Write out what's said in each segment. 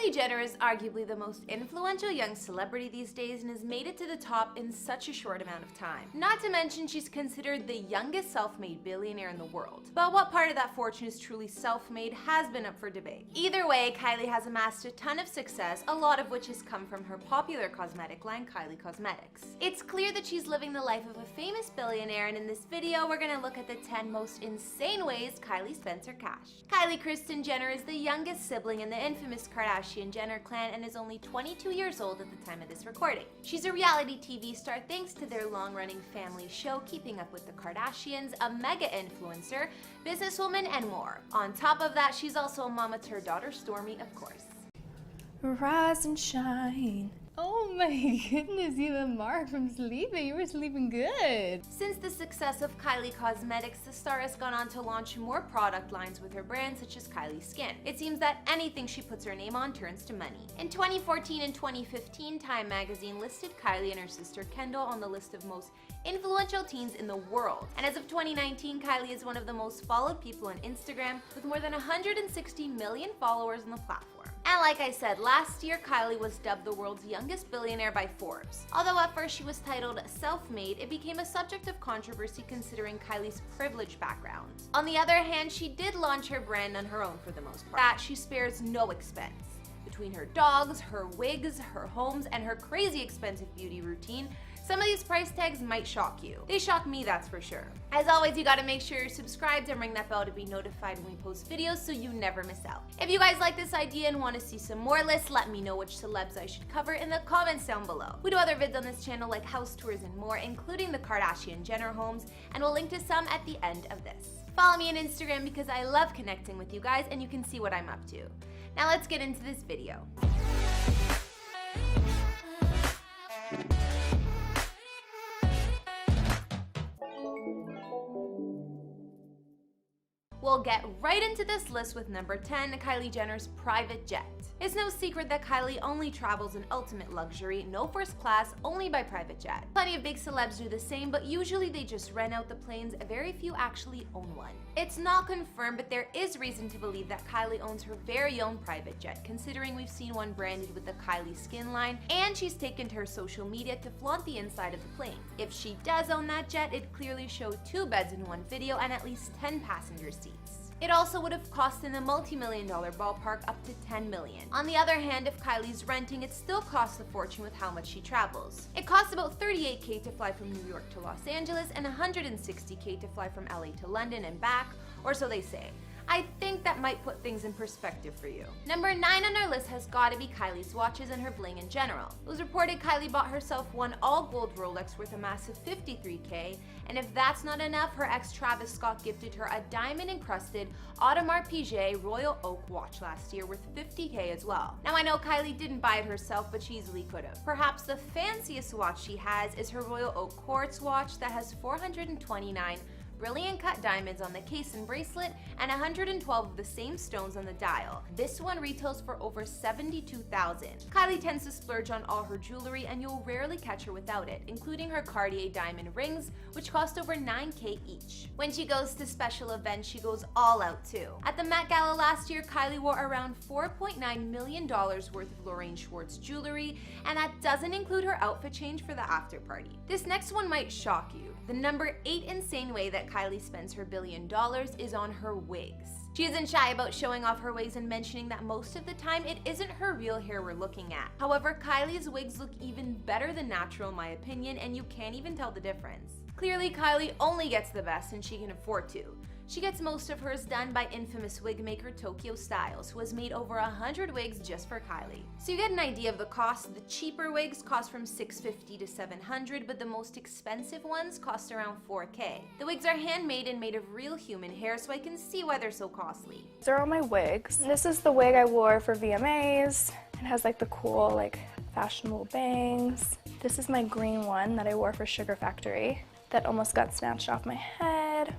Kylie Jenner is arguably the most influential young celebrity these days and has made it to the top in such a short amount of time. Not to mention she's considered the youngest self-made billionaire in the world. But what part of that fortune is truly self-made has been up for debate. Either way, Kylie has amassed a ton of success, a lot of which has come from her popular cosmetic line, Kylie Cosmetics. It's clear that she's living the life of a famous billionaire, and in this video we're gonna look at the 10 most insane ways Kylie spends her cash. Kylie Kristen Jenner is the youngest sibling in the infamous Kardashian-Jenner clan and is only 22 years old at the time of this recording. She's a reality TV star thanks to their long-running family show Keeping Up with the Kardashians, a mega influencer, businesswoman, and more. On top of that, she's also a mama to her daughter Stormi, of course. Rise and shine. Oh my goodness, you look Mark from sleeping. You were sleeping good. Since the success of Kylie Cosmetics, the star has gone on to launch more product lines with her brand, such as Kylie Skin. It seems that anything she puts her name on turns to money. In 2014 and 2015, Time magazine listed Kylie and her sister Kendall on the list of most influential teens in the world. And as of 2019, Kylie is one of the most followed people on Instagram, with more than 160 million followers on the platform. And like I said, last year Kylie was dubbed the world's youngest billionaire by Forbes. Although at first she was titled self-made, it became a subject of controversy considering Kylie's privileged background. On the other hand, she did launch her brand on her own for the most part. That she spares no expense. Between her dogs, her wigs, her homes, and her crazy expensive beauty routine, some of these price tags might shock you. They shock me, that's for sure. As always, you gotta make sure you're subscribed and ring that bell to be notified when we post videos so you never miss out. If you guys like this idea and want to see some more lists, let me know which celebs I should cover in the comments down below. We do other vids on this channel like house tours and more, including the Kardashian-Jenner homes, and we'll link to some at the end of this. Follow me on Instagram because I love connecting with you guys and you can see what I'm up to. Now let's get into this video. We'll get right into this list with number 10, Kylie Jenner's private jet. It's no secret that Kylie only travels in ultimate luxury, no first class, only by private jet. Plenty of big celebs do the same, but usually they just rent out the planes, very few actually own one. It's not confirmed, but there is reason to believe that Kylie owns her very own private jet, considering we've seen one branded with the Kylie Skin line, and she's taken to her social media to flaunt the inside of the plane. If she does own that jet, it'd clearly show 2 beds in one video and at least 10 passenger seats. It also would have cost in the multi-million-dollar ballpark up to $10 million. On the other hand, if Kylie's renting, it still costs a fortune with how much she travels. It costs about $38K to fly from New York to Los Angeles and $160K to fly from LA to London and back, or so they say. I think that might put things in perspective for you. Number 9 on our list has gotta be Kylie's watches and her bling in general. It was reported Kylie bought herself one all-gold Rolex worth a massive $53K, and if that's not enough, her ex Travis Scott gifted her a diamond-encrusted Audemars Piguet Royal Oak watch last year worth $50K as well. Now I know Kylie didn't buy it herself, but she easily could have. Perhaps the fanciest watch she has is her Royal Oak Quartz watch that has 429 brilliant cut diamonds on the case and bracelet, and 112 of the same stones on the dial. This one retails for over $72,000. Kylie tends to splurge on all her jewelry, and you'll rarely catch her without it, including her Cartier diamond rings, which cost over $9K each. When she goes to special events, she goes all out too. At the Met Gala last year, Kylie wore around $4.9 million worth of Lorraine Schwartz jewelry, and that doesn't include her outfit change for the after party. This next one might shock you. The number 8 insane way that Kylie spends her $1 billion is on her wigs. She isn't shy about showing off her wigs and mentioning that most of the time it isn't her real hair we're looking at. However, Kylie's wigs look even better than natural in my opinion, and you can't even tell the difference. Clearly, Kylie only gets the best and she can afford to. She gets most of hers done by infamous wig maker Tokyo Styles, who has made over 100 wigs just for Kylie. So you get an idea of the cost. The cheaper wigs cost from $650 to $700, but the most expensive ones cost around $4K. The wigs are handmade and made of real human hair, so I can see why they're so costly. These are all my wigs. This is the wig I wore for VMAs. It has like the cool, like fashionable bangs. This is my green one that I wore for Sugar Factory that almost got snatched off my head.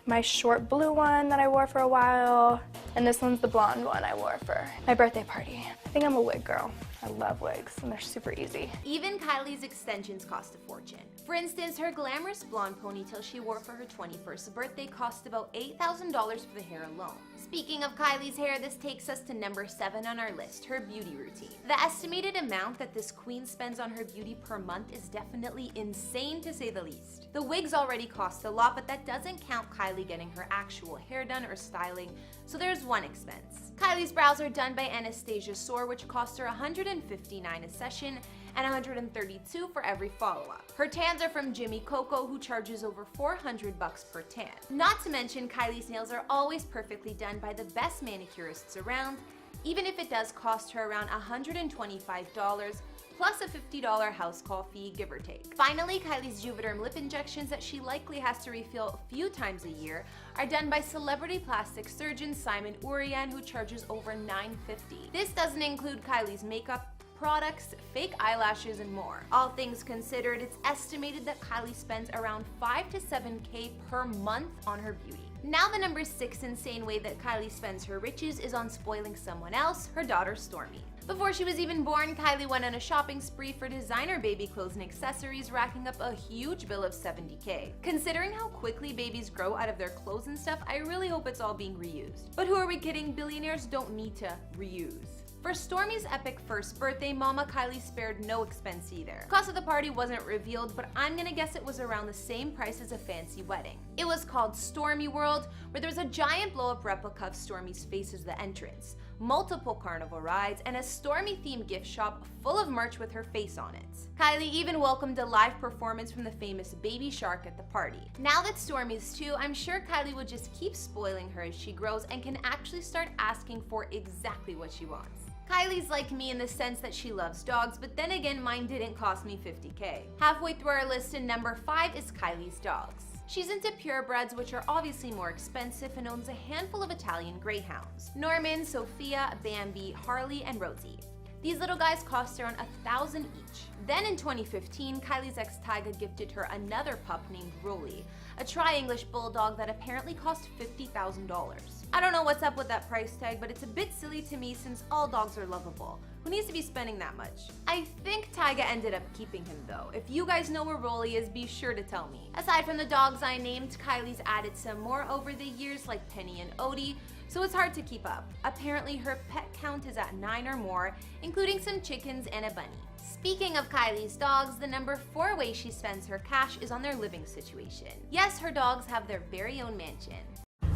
My short blue one that I wore for a while, and this one's the blonde one I wore for my birthday party. I think I'm a wig girl. I love wigs, and they're super easy. Even Kylie's extensions cost a fortune. For instance, her glamorous blonde ponytail she wore for her 21st birthday cost about $8,000 for the hair alone. Speaking of Kylie's hair, this takes us to number 7 on our list, her beauty routine. The estimated amount that this queen spends on her beauty per month is definitely insane to say the least. The wigs already cost a lot, but that doesn't count Kylie getting her actual hair done or styling, so there's one expense. Kylie's brows are done by Anastasia Soar, which cost her $159 a session and $132 for every follow-up. Her tans are from Jimmy Coco, who charges over $400 per tan. Not to mention, Kylie's nails are always perfectly done by the best manicurists around, even if it does cost her around $125 plus a $50 house call fee, give or take. Finally, Kylie's Juvederm lip injections that she likely has to refill a few times a year are done by celebrity plastic surgeon Simon Urian, who charges over $950. This doesn't include Kylie's makeup, products, fake eyelashes, and more. All things considered, it's estimated that Kylie spends around $5 to $7K per month on her beauty. Now the number 6 insane way that Kylie spends her riches is on spoiling someone else, her daughter Stormi. Before she was even born, Kylie went on a shopping spree for designer baby clothes and accessories, racking up a huge bill of $70K. Considering how quickly babies grow out of their clothes and stuff, I really hope it's all being reused. But who are we kidding? Billionaires don't need to reuse. For Stormi's epic first birthday, Mama Kylie spared no expense either. Cost of the party wasn't revealed, but I'm gonna guess it was around the same price as a fancy wedding. It was called Stormi World, where there was a giant blow-up replica of Stormi's face as the entrance, multiple carnival rides, and a Stormi-themed gift shop full of merch with her face on it. Kylie even welcomed a live performance from the famous Baby Shark at the party. Now that Stormi's 2, I'm sure Kylie will just keep spoiling her as she grows and can actually start asking for exactly what she wants. Kylie's like me in the sense that she loves dogs, but then again, mine didn't cost me $50K. Halfway through our list, and number 5 is Kylie's dogs. She's into purebreds, which are obviously more expensive, and owns a handful of Italian greyhounds: Norman, Sophia, Bambi, Harley, and Rosie. These little guys cost around $1,000 each. Then in 2015, Kylie's ex Tyga gifted her another pup named Rolly, a tri-English bulldog that apparently cost $50,000. I don't know what's up with that price tag, but it's a bit silly to me since all dogs are lovable. Who needs to be spending that much? I think Tyga ended up keeping him though. If you guys know where Rolly is, be sure to tell me. Aside from the dogs I named, Kylie's added some more over the years, like Penny and Odie, so it's hard to keep up. Apparently her pet count is at 9 or more, including some chickens and a bunny. Speaking of Kylie's dogs, the number 4 way she spends her cash is on their living situation. Yes, her dogs have their very own mansion.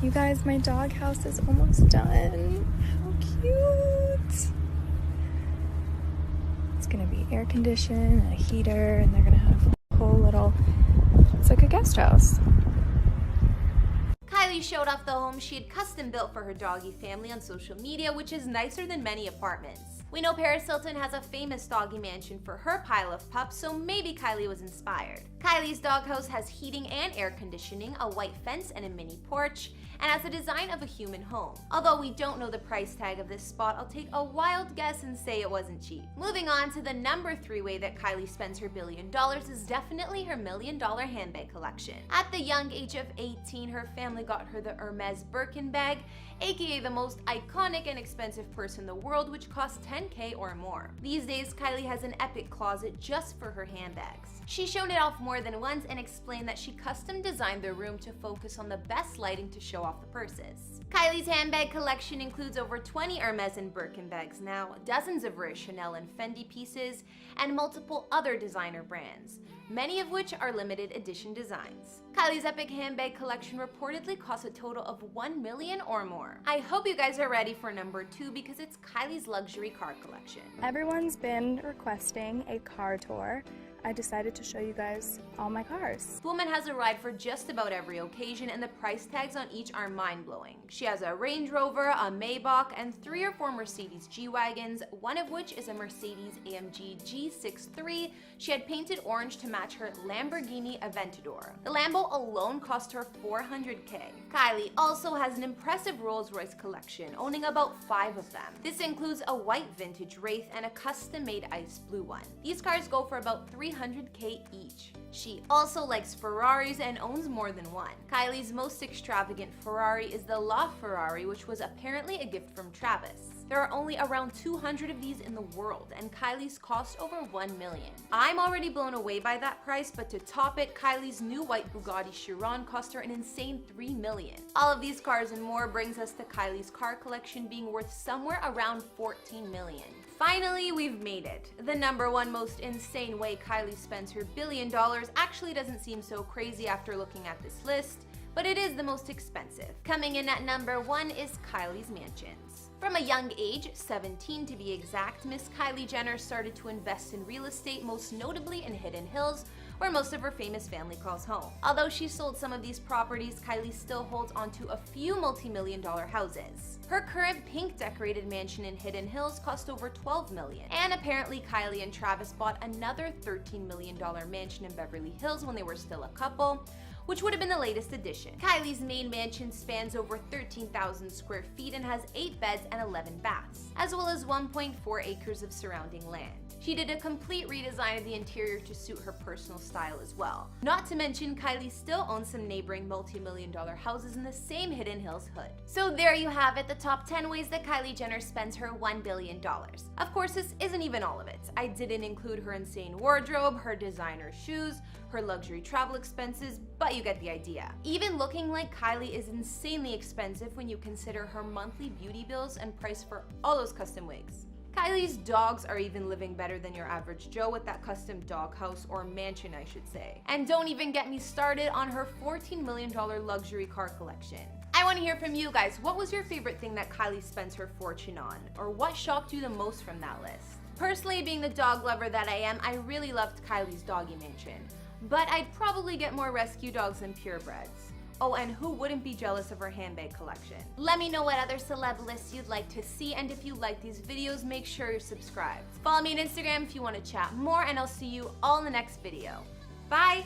You guys, my dog house is almost done. How cute! It's gonna be air conditioned, a heater, and they're gonna have a whole little, it's like a guest house. Kylie showed off the home she had custom built for her doggy family on social media, which is nicer than many apartments. We know Paris Hilton has a famous doggy mansion for her pile of pups, so maybe Kylie was inspired. Kylie's doghouse has heating and air conditioning, a white fence, and a mini porch, and has the design of a human home. Although we don't know the price tag of this spot, I'll take a wild guess and say it wasn't cheap. Moving on to the number 3 way that Kylie spends her $1 billion is definitely her $1 million handbag collection. At the young age of 18, her family got her the Hermes Birkin bag, aka the most iconic and expensive purse in the world, which costs $10K or more. These days, Kylie has an epic closet just for her handbags. She's shown it off more than once and explained that she custom designed the room to focus on the best lighting to show off the purses. Kylie's handbag collection includes over 20 Hermes and Birkin bags now, dozens of rare Chanel and Fendi pieces, and multiple other designer brands, many of which are limited edition designs. Kylie's epic handbag collection reportedly costs a total of $1 million or more. I hope you guys are ready for number 2 because it's Kylie's luxury car collection. Everyone's been requesting a car tour. I decided to show you guys all my cars. This woman has a ride for just about every occasion, and the price tags on each are mind-blowing. She has a Range Rover, a Maybach, and 3 or 4 Mercedes G-Wagons, one of which is a Mercedes AMG G63 she had painted orange to match her Lamborghini Aventador. The Lambo alone cost her $400K. Kylie also has an impressive Rolls-Royce collection, owning about 5 of them. This includes a white vintage Wraith and a custom-made ice blue one. These cars go for about $300K each. She also likes Ferraris and owns more than one. Kylie's most extravagant Ferrari is the LaFerrari, which was apparently a gift from Travis. There are only around 200 of these in the world, and Kylie's cost over $1 million. I'm already blown away by that price, but to top it, Kylie's new white Bugatti Chiron cost her an insane $3 million. All of these cars and more brings us to Kylie's car collection being worth somewhere around $14 million. Finally, we've made it. The number one most insane way Kylie spends her $1 billion actually doesn't seem so crazy after looking at this list, but it is the most expensive. Coming in at number 1 is Kylie's mansions. From a young age, 17 to be exact, Miss Kylie Jenner started to invest in real estate, most notably in Hidden Hills, where most of her famous family calls home. Although she sold some of these properties, Kylie still holds onto a few multi-million-dollar houses. Her current pink decorated mansion in Hidden Hills cost over $12 million. And apparently Kylie and Travis bought another $13 million mansion in Beverly Hills when they were still a couple, which would have been the latest addition. Kylie's main mansion spans over 13,000 square feet and has 8 beds and 11 baths, as well as 1.4 acres of surrounding land. She did a complete redesign of the interior to suit her personal style as well. Not to mention, Kylie still owns some neighboring multi-million-dollar houses in the same Hidden Hills hood. So there you have it, the top 10 ways that Kylie Jenner spends her $1 billion. Of course, this isn't even all of it. I didn't include her insane wardrobe, her designer shoes, her luxury travel expenses, but you get the idea. Even looking like Kylie is insanely expensive when you consider her monthly beauty bills and price for all those custom wigs. Kylie's dogs are even living better than your average Joe with that custom doghouse, or mansion I should say. And don't even get me started on her $14 million luxury car collection. I want to hear from you guys. What was your favorite thing that Kylie spends her fortune on? Or what shocked you the most from that list? Personally, being the dog lover that I am, I really loved Kylie's doggy mansion. But I'd probably get more rescue dogs than purebreds. Oh, and who wouldn't be jealous of her handbag collection? Let me know what other celeb lists you'd like to see, and if you like these videos, make sure you're subscribed. Follow me on Instagram if you want to chat more, and I'll see you all in the next video. Bye!